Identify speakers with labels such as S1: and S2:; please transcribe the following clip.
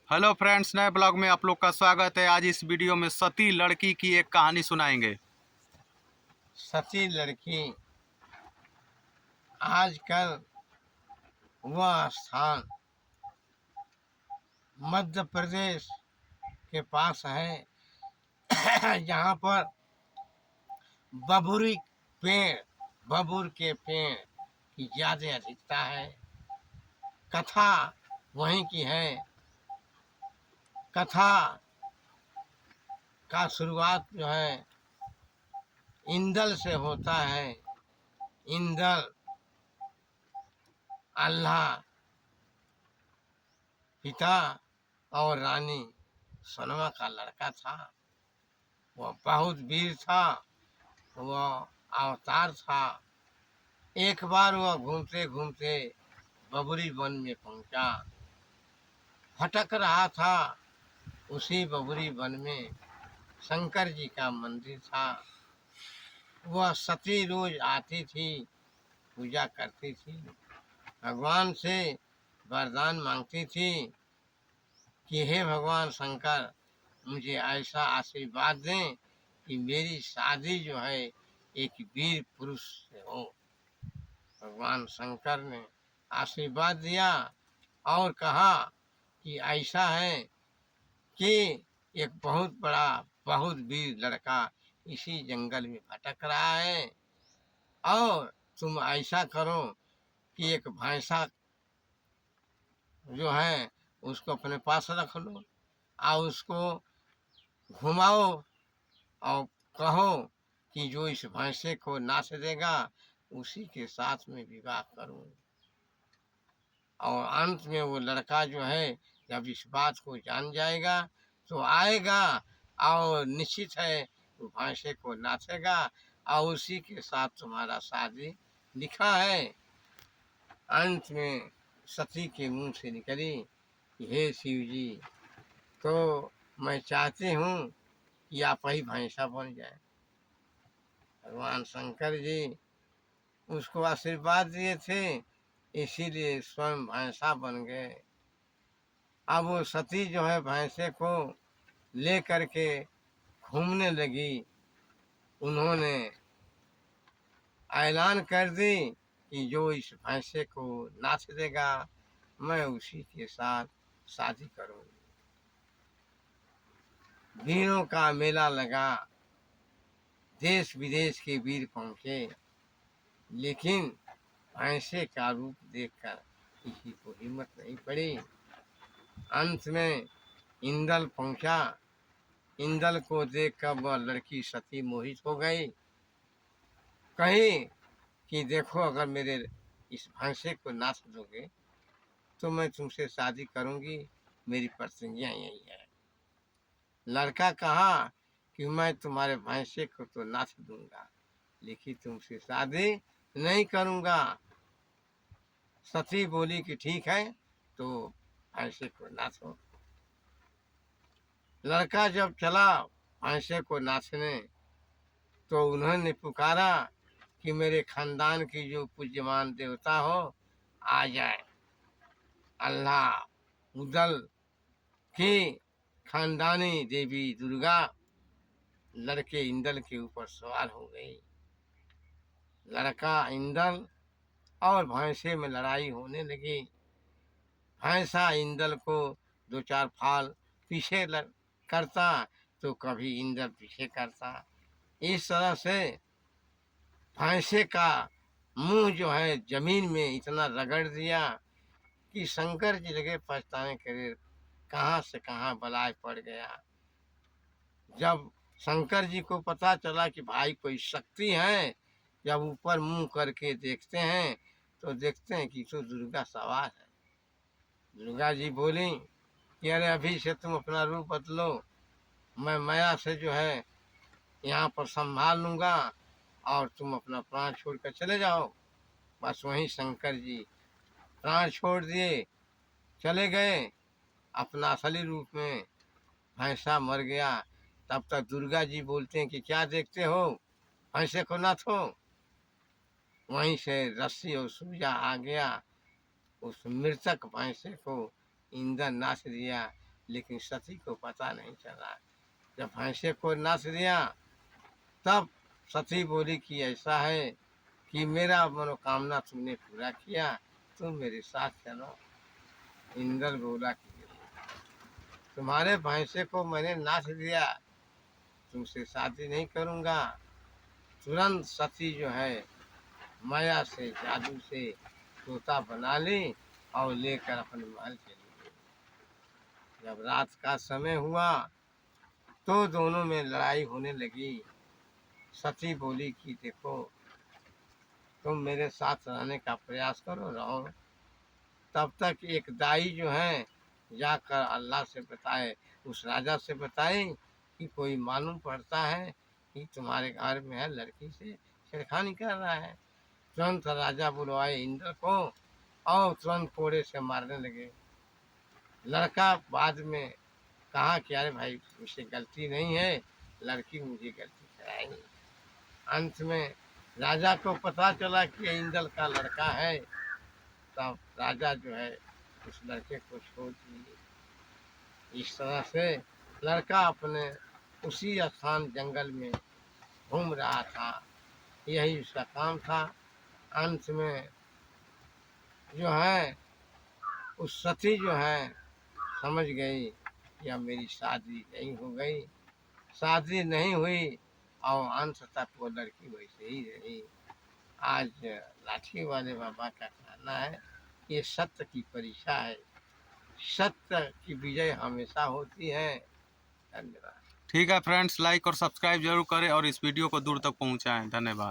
S1: Hello friends, नए blog में आप लोग का स्वागत है। आज इस वीडियो में सती लड़की की एक कहानी सुनाएंगे।
S2: सती लड़की आजकल वह स्थान मध्य प्रदेश के पास है जहाँ पर बबूरी पेड़ बबूर के पेड़ की ज्यादा अधिकता है। कथा वहीं की है। कथा का शुरुआत जो है इंदल से होता है। इंदल अल्लाह पिता और रानी सनमा का लड़का था। वह बहुत वीर था। वह अवतार था। एक बार वह घूमते घूमते बबरी वन में पहुंचा। भटक रहा था। उसी बबरी वन में शंकर जी का मंदिर था। वह सती रोज आती थी, पूजा करती थी, भगवान से वरदान मांगती थी कि हे भगवान शंकर, मुझे ऐसा आशीर्वाद दें कि मेरी शादी जो है एक वीर पुरुष से हो। भगवान शंकर ने आशीर्वाद दिया और कहा कि ऐसा है कि एक बहुत बड़ा बहुत वीर लड़का इसी जंगल में भटक रहा है और तुम ऐसा करो कि एक भैंसा जो है उसको अपने पास रख लो और उसको घुमाओ और कहो कि जो इस भैंसे को नाच देगा उसी के साथ में विवाह करूं। और अंत में वो लड़का जो है जब इस बात को जान जाएगा तो आएगा और निश्चित है वो भैंसे को नाचेगा और उसी के साथ तुम्हारा शादी लिखा है। अंत में सती के मुंह से निकली कि हे शिव जी, तो मैं चाहती हूँ कि आप ही भैंसा बन जाए। भगवान शंकर जी उसको आशीर्वाद दिए थे, इसीलिए स्वयं भैंसा बन गए। अब वो सती जो है भैंसे को ले करके घूमने लगी। उन्होंने ऐलान कर दी कि जो इस भैंसे को नाच देगा मैं उसी के साथ शादी करूंगी। वीरों का मेला लगा। देश विदेश के वीर पहुंचे, लेकिन भैंसे का रूप देखकर किसी को हिम्मत नहीं पड़ी। अंत में इंदल पहुंचा। इंदल को देखकर वह लड़की सती मोहित हो गई। कही कि देखो, अगर मेरे इस भैंसे को नाच दोगे तो मैं तुमसे शादी करूंगी, मेरी प्रतिज्ञा यही है। लड़का कहा कि मैं तुम्हारे भैंसे को तो नाच दूंगा लेकिन तुमसे शादी नहीं करूंगा। सती बोली कि ठीक है, तो भैंसे को नाचो। लड़का जब चला भैंसे को नाचने तो उन्होंने पुकारा कि मेरे खानदान की जो पूज्यमान देवता हो आ जाए। अल्लाह उदल की खानदानी देवी दुर्गा लड़के इंदल के ऊपर सवार हो गई। लड़का इंदल और भैंसे में लड़ाई होने लगी। भैंसा इंदल को दो चार फाल पीछे करता तो कभी इंदल पीछे करता। इस तरह से भैंसे का मुंह जो है जमीन में इतना रगड़ दिया कि शंकर जी लगे पछताने करे, कहाँ से कहाँ बलाय पड़ गया। जब शंकर जी को पता चला कि भाई कोई शक्ति है, जब ऊपर मुंह करके देखते हैं तो देखते हैं कि तो दुर्गा सवार है। दुर्गा जी बोली कि अरे अभी से तुम अपना रूप बदलो, मैं माया से जो है यहाँ पर संभाल लूँगा और तुम अपना प्राण छोड़ कर चले जाओ। बस वहीं शंकर जी प्राण छोड़ दिए, चले गए अपना असली रूप में। भैंसा मर गया। तब तक दुर्गा जी बोलते हैं कि क्या देखते हो, भैंसे को नाथो। वहीं से रस्सी और सूजा आ गया, उस मृतक भैंसे को इंद्र नाच दिया लेकिन सती को पता नहीं चला। जब भैंसे को नस दिया तब सती बोली कि ऐसा है कि मेरा मनोकामना तुमने पूरा किया, तुम मेरे साथ चलो। इंद्र बोला कि तुम्हारे भैंसे को मैंने नाच दिया, तुमसे शादी नहीं करूँगा। तुरंत सती जो है माया से जादू से तोता बना ली और लेकर अपने महल चली गई। जब रात का समय हुआ तो दोनों में लड़ाई होने लगी। सती बोली कि देखो, तुम मेरे साथ रहने का प्रयास करो, रहो। तब तक एक दाई जो है जाकर अल्लाह से बताए, उस राजा से बताए कि कोई मालूम पड़ता है कि तुम्हारे घर में है लड़की से छेड़खानी कर रहा है। तुरंत राजा बुलवाए इंद्र को और तुरंत कोड़े से मारने लगे। लड़का बाद में कहा कि अरे भाई, मुझसे गलती नहीं है, लड़की मुझे गलती कराएगी। अंत में राजा को पता चला कि ये इंद्र का लड़का है। तब राजा जो है उस लड़के को छोड़ दिए। इस तरह से लड़का अपने उसी स्थान जंगल में घूम रहा था, यही उसका काम था। अंत में जो है उस सती जो है समझ गई कि अब मेरी शादी नहीं हो गई। शादी नहीं हुई और अंत तक वो लड़की वैसे ही रही। आज लाठी वाले बाबा का कहना है, ये सत्य की परीक्षा है, सत्य की विजय हमेशा होती है। धन्यवाद।
S1: ठीक है फ्रेंड्स, लाइक और सब्सक्राइब जरूर करें और इस वीडियो को दूर तक पहुंचाएं। धन्यवाद।